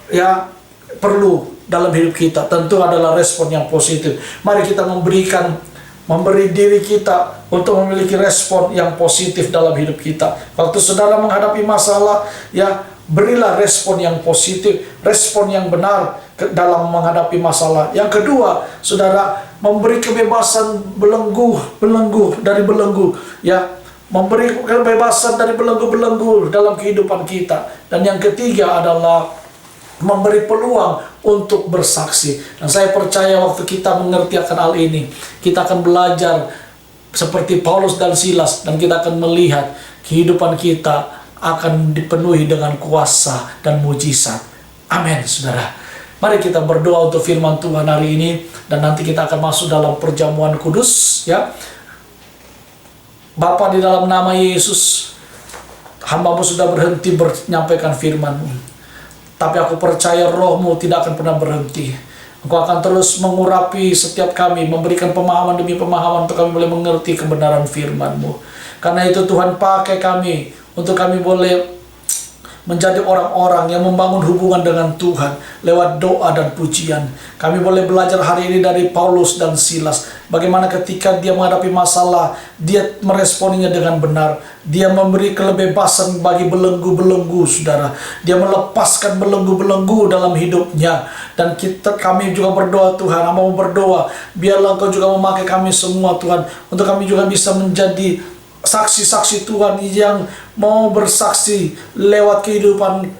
yang perlu dalam hidup kita tentu adalah respon yang positif. Mari kita memberi diri kita untuk memiliki respon yang positif dalam hidup kita. Waktu saudara menghadapi masalah, ya, berilah respon yang positif, respon yang benar dalam menghadapi masalah. Yang kedua, saudara, memberi kebebasan belenggu dari belenggu, ya. Memberi kebebasan dari belenggu-belenggu dalam kehidupan kita. Dan yang ketiga adalah memberi peluang untuk bersaksi. Dan saya percaya waktu kita mengerti akan hal ini, kita akan belajar seperti Paulus dan Silas, dan kita akan melihat kehidupan kita akan dipenuhi dengan kuasa dan mujizat. Amin, saudara. Mari kita berdoa untuk firman Tuhan hari ini, dan nanti kita akan masuk dalam perjamuan kudus, ya. Bapa, di dalam nama Yesus, hamba-Mu sudah berhenti menyampaikan firman-Mu. Tapi aku percaya Roh-Mu tidak akan pernah berhenti. Engkau akan terus mengurapi setiap kami, memberikan pemahaman demi pemahaman untuk kami boleh mengerti kebenaran firman-Mu. Karena itu Tuhan, pakai kami untuk kami boleh menjadi orang-orang yang membangun hubungan dengan Tuhan lewat doa dan pujian. Kami boleh belajar hari ini dari Paulus dan Silas, bagaimana ketika dia menghadapi masalah, dia meresponinya dengan benar. Dia memberi kebebasan bagi belenggu-belenggu, saudara. Dia melepaskan belenggu-belenggu dalam hidupnya. Dan kami juga berdoa, Tuhan, mau berdoa, biarlah Engkau juga memakai kami semua, Tuhan, untuk kami juga bisa menjadi saksi-saksi Tuhan yang mau bersaksi lewat kehidupan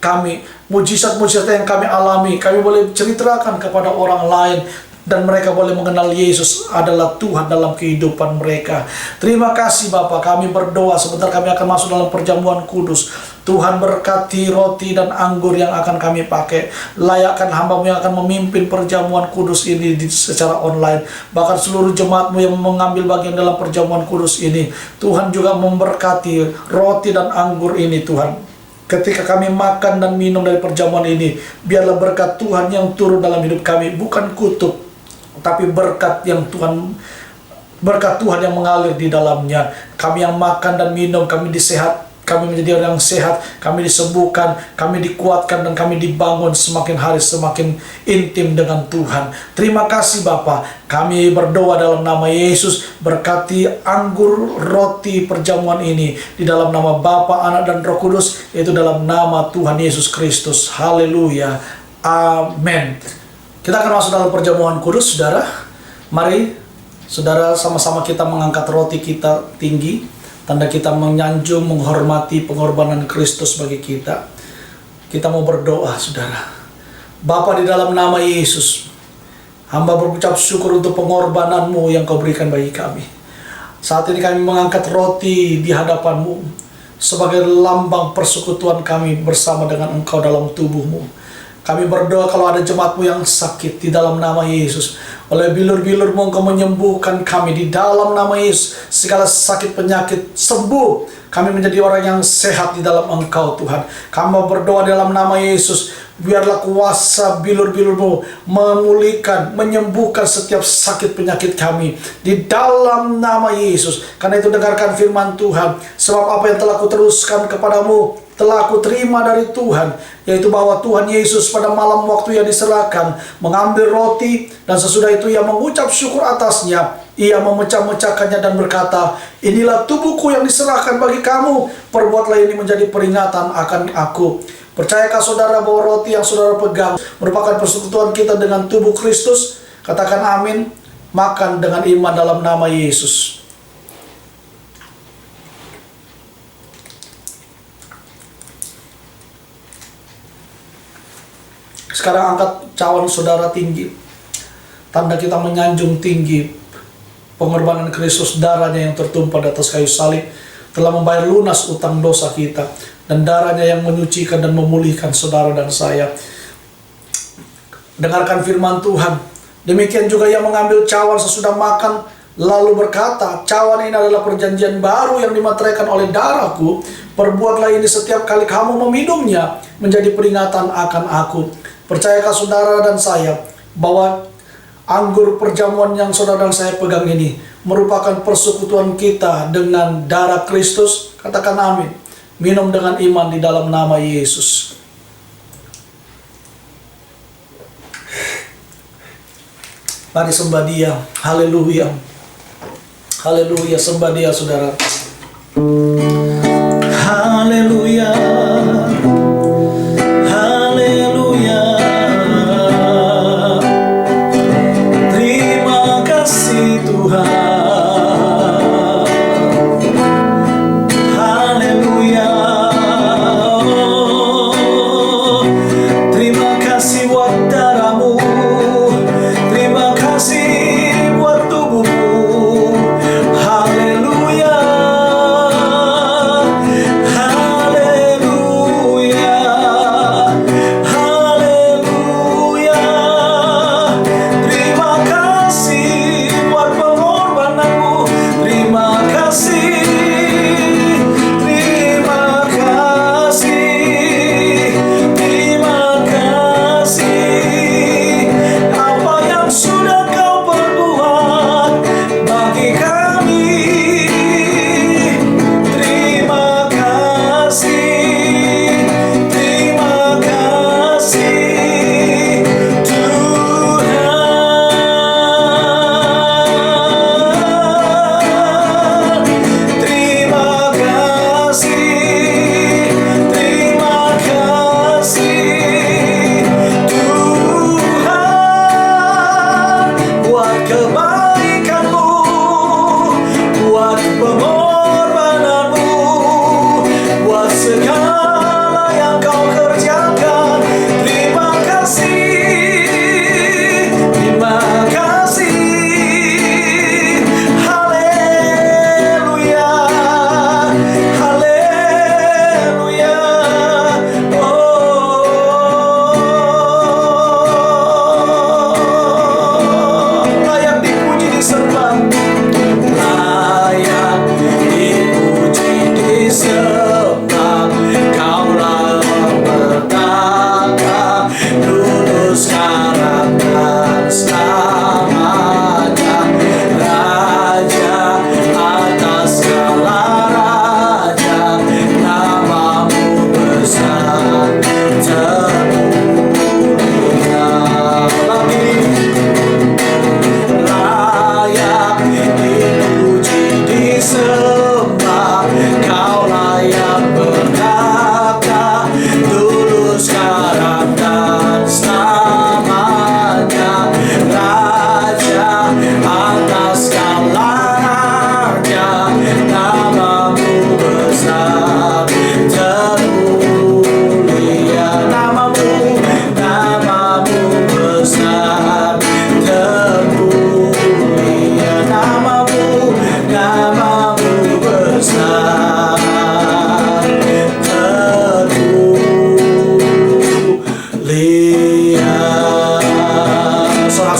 kami. Mujizat-mujizat yang kami alami, kami boleh ceritakan kepada orang lain, dan mereka boleh mengenal Yesus adalah Tuhan dalam kehidupan mereka. Terima kasih Bapa, kami berdoa sebentar kami akan masuk dalam perjamuan kudus. Tuhan berkati roti dan anggur yang akan kami pakai. Layakkan hamba-Mu yang akan memimpin perjamuan kudus ini secara online. Bahkan seluruh jemaat-Mu yang mengambil bagian dalam perjamuan kudus ini, Tuhan juga memberkati roti dan anggur ini, Tuhan. Ketika kami makan dan minum dari perjamuan ini, biarlah berkat Tuhan yang turun dalam hidup kami. Bukan kutuk, tapi berkat yang Tuhan, berkat Tuhan yang mengalir di dalamnya. Kami yang makan dan minum, kami kami menjadi orang yang sehat, kami disembuhkan, kami dikuatkan, dan kami dibangun semakin hari semakin intim dengan Tuhan. Terima kasih Bapa. Kami berdoa dalam nama Yesus, berkati anggur roti perjamuan ini di dalam nama Bapa, Anak, dan Roh Kudus, yaitu dalam nama Tuhan Yesus Kristus. Haleluya. Amin. Kita akan masuk dalam perjamuan kudus, saudara. Mari saudara sama-sama kita mengangkat roti kita tinggi. Tanda kita menyanjung, menghormati pengorbanan Kristus bagi kita. Kita mau berdoa, saudara. Bapa, di dalam nama Yesus, hamba berucap syukur untuk pengorbanan-Mu yang Kau berikan bagi kami. Saat ini kami mengangkat roti di hadapan-Mu sebagai lambang persekutuan kami bersama dengan Engkau dalam tubuh-Mu. Kami berdoa kalau ada jemaat-Mu yang sakit, di dalam nama Yesus, oleh bilur-bilur-Mu Engkau menyembuhkan kami di dalam nama Yesus. Segala sakit penyakit sembuh. Kami menjadi orang yang sehat di dalam Engkau, Tuhan. Kami berdoa dalam nama Yesus, biarlah kuasa bilur-bilur-Mu memulihkan, menyembuhkan setiap sakit penyakit kami di dalam nama Yesus. Karena itu dengarkan firman Tuhan, sebab apa yang telah kuteruskan kepadamu telah aku terima dari Tuhan, yaitu bahwa Tuhan Yesus pada malam waktu yang diserahkan mengambil roti, dan sesudah itu Ia mengucap syukur atasnya. Ia memecah-mecahkannya dan berkata, inilah tubuhku yang diserahkan bagi kamu, perbuatlah ini menjadi peringatan akan aku. Percayakah saudara bahwa roti yang saudara pegang merupakan persekutuan kita dengan tubuh Kristus? Katakan amin. Makan dengan iman dalam nama Yesus. Sekarang angkat cawan saudara tinggi. Tanda kita menyanjung tinggi pengorbanan Kristus, darahnya yang tertumpah di atas kayu salib telah membayar lunas utang dosa kita, dan darahnya yang menyucikan dan memulihkan saudara dan saya. Dengarkan firman Tuhan. Demikian juga Ia mengambil cawan sesudah makan, lalu berkata, cawan ini adalah perjanjian baru yang dimateraikan oleh darahku. Perbuatlah ini setiap kali kamu meminumnya, menjadi peringatan akan aku. Percayakah saudara dan saya bahwa anggur perjamuan yang saudara dan saya pegang ini merupakan persekutuan kita dengan darah Kristus? Katakan amin. Minum dengan iman di dalam nama Yesus. Mari sembah Dia. Haleluya. Haleluya, sembah Dia saudara. Haleluya.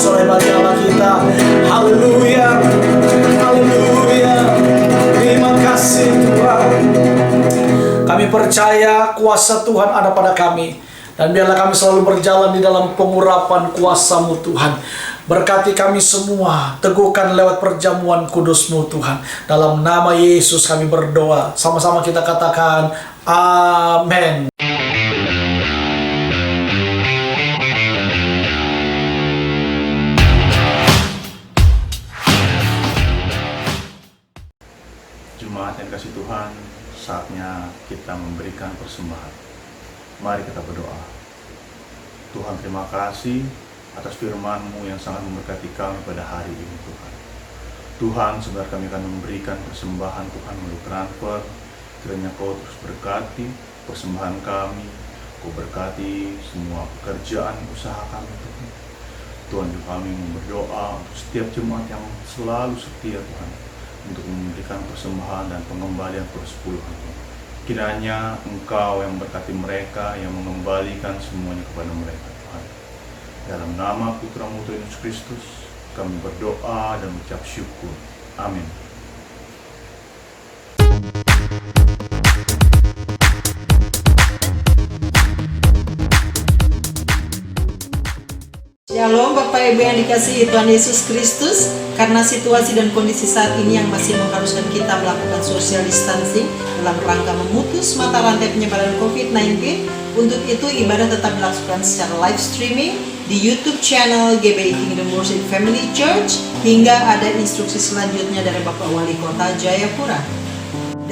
bersorak bagi Allah kita. Haleluya, haleluya. Terima kasih Tuhan. Kami percaya kuasa Tuhan ada pada kami. Dan biarlah kami selalu berjalan di dalam pengurapan kuasa-Mu Tuhan. Berkati kami semua, teguhkan lewat perjamuan kudus-Mu Tuhan. Dalam nama Yesus kami berdoa. Sama-sama kita katakan, amin. Jemaat yang kasih Tuhan, saatnya kita memberikan persembahan. Mari kita berdoa. Tuhan, terima kasih atas firman-Mu yang sangat memberkati kami pada hari ini Tuhan. Tuhan, sebentar kami akan memberikan persembahan Tuhan melalui transfer. Kiranya Kau terus berkati persembahan kami. Kau berkati semua pekerjaan usaha kami Tuhan. Tuhan, kami berdoa untuk setiap jemaat yang selalu setia Tuhan, untuk memberikan persembahan dan pengembalian persepuluhan. Kiranya Engkau yang berkati mereka, yang mengembalikan semuanya kepada mereka Tuhan. Dalam nama Putra-Mu Tuhan Yesus Kristus, kami berdoa dan mengucap syukur. Amin. Shalom Bapak Ibu yang dikasihi Tuhan Yesus Kristus. Karena situasi dan kondisi saat ini yang masih mengharuskan kita melakukan social distancing dalam rangka memutus mata rantai penyebaran COVID-19, untuk itu ibadah tetap dilakukan secara live streaming di YouTube channel GBI Kingdom Worship Family Church hingga ada instruksi selanjutnya dari Bapak Wali Kota Jayapura.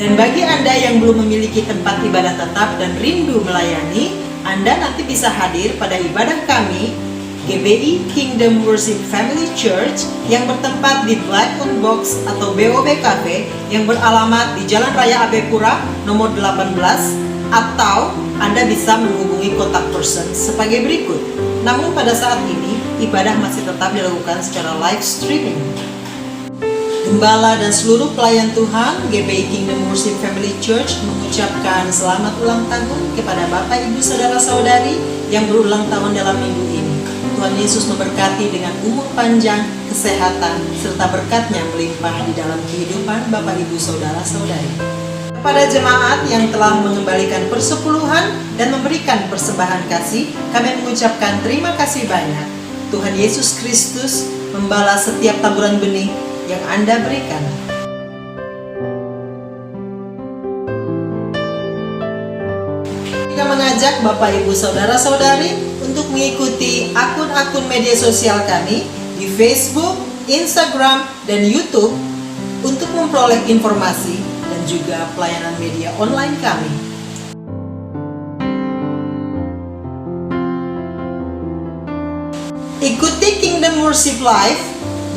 Dan bagi Anda yang belum memiliki tempat ibadah tetap dan rindu melayani, Anda nanti bisa hadir pada ibadah kami GBI Kingdom Worship Family Church yang bertempat di Black on Box atau BOB Cafe yang beralamat di Jalan Raya Abepura nomor 18, atau Anda bisa menghubungi kontak person sebagai berikut. Namun pada saat ini ibadah masih tetap dilakukan secara live streaming. Gembala dan seluruh pelayan Tuhan GBI Kingdom Worship Family Church mengucapkan selamat ulang tahun kepada Bapak Ibu Saudara-saudari yang berulang tahun dalam minggu ini. Tuhan Yesus memberkati dengan umur panjang, kesehatan, serta berkat-Nya melimpah di dalam kehidupan Bapak Ibu Saudara-saudari. Kepada jemaat yang telah mengembalikan persepuluhan dan memberikan persembahan kasih, kami mengucapkan terima kasih banyak. Tuhan Yesus Kristus membalas setiap taburan benih yang Anda berikan. Kita mengajak Bapak Ibu Saudara-saudari untuk mengikuti akun-akun media sosial kami di Facebook, Instagram, dan YouTube untuk memperoleh informasi dan juga pelayanan media online kami. Ikuti Kingdom Worship Live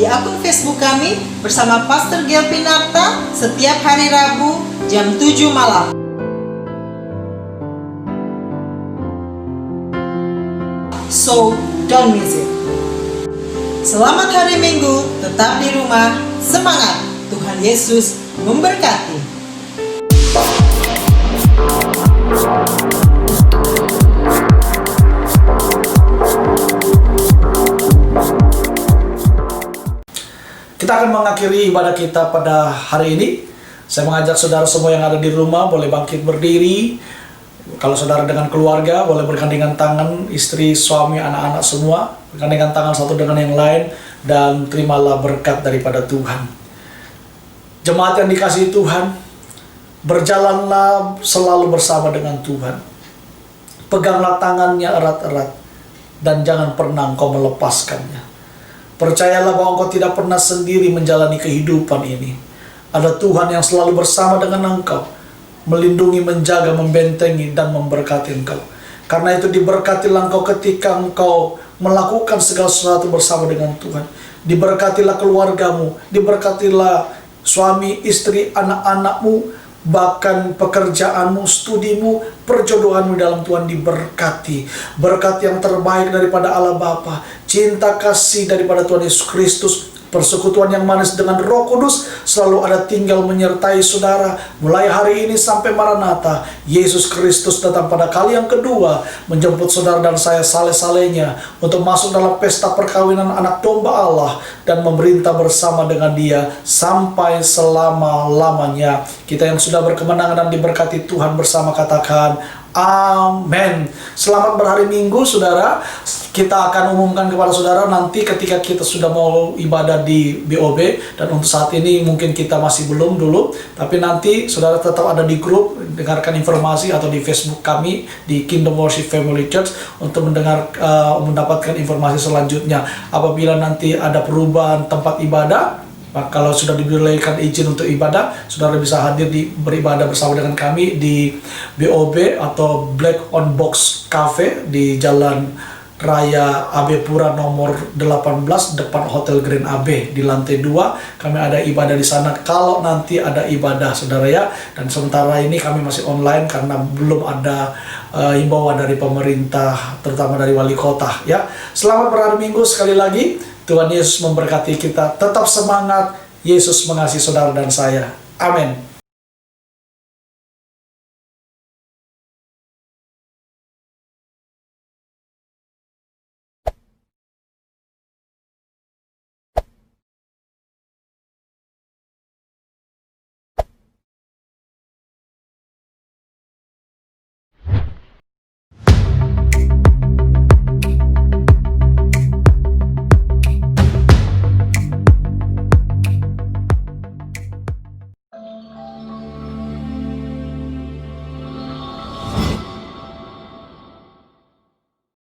di akun Facebook kami bersama Pastor Gel Pinarta setiap hari Rabu jam 7 malam. So, don't miss it. Selamat hari Minggu, tetap di rumah, semangat, Tuhan Yesus memberkati. Kita akan mengakhiri ibadah kita pada hari ini. Saya mengajak saudara semua yang ada di rumah boleh bangkit berdiri. Kalau saudara dengan keluarga, boleh bergandengan tangan, istri, suami, anak-anak semua, bergandengan tangan satu dengan yang lain, dan terimalah berkat daripada Tuhan. Jemaat yang dikasihi Tuhan, berjalanlah selalu bersama dengan Tuhan. Peganglah tangannya erat-erat, dan jangan pernah engkau melepaskannya. Percayalah bahwa engkau tidak pernah sendiri menjalani kehidupan ini. Ada Tuhan yang selalu bersama dengan engkau, melindungi, menjaga, membentengi, dan memberkati engkau. Karena itu diberkatilah engkau ketika engkau melakukan segala sesuatu bersama dengan Tuhan. Diberkatilah keluargamu, diberkatilah suami, istri, anak-anakmu, bahkan pekerjaanmu, studimu, perjodohanmu dalam Tuhan diberkati. Berkat yang terbaik daripada Allah Bapa, cinta kasih daripada Tuhan Yesus Kristus, persekutuan yang manis dengan Roh Kudus selalu ada tinggal menyertai saudara mulai hari ini sampai Maranatha. Yesus Kristus datang pada kali yang kedua menjemput saudara dan saya saleh-salehnya untuk masuk dalam pesta perkawinan anak domba Allah dan memerintah bersama dengan Dia sampai selama-lamanya. Kita yang sudah berkemenangan dan diberkati Tuhan bersama katakan amin. Selamat berhari Minggu saudara. Kita akan umumkan kepada saudara nanti ketika kita sudah mau ibadah di BOB, dan untuk saat ini mungkin kita masih belum dulu, tapi nanti saudara tetap ada di grup, dengarkan informasi atau di Facebook kami di Kingdom Worship Family Church untuk mendapatkan informasi selanjutnya. Apabila nanti ada perubahan tempat ibadah, kalau sudah diberikan izin untuk ibadah, saudara bisa hadir beribadah bersama dengan kami di BOB atau Black on Box Cafe di Jalan Raya AB Pura nomor 18 depan Hotel Grand AB di lantai 2. Kami ada ibadah di sana kalau nanti ada ibadah saudara ya. Dan sementara ini kami masih online karena belum ada himbauan dari pemerintah, terutama dari wali kota ya. Selamat berhari Minggu sekali lagi. Tuhan Yesus memberkati kita. Tetap semangat. Yesus mengasihi saudara dan saya. Amin.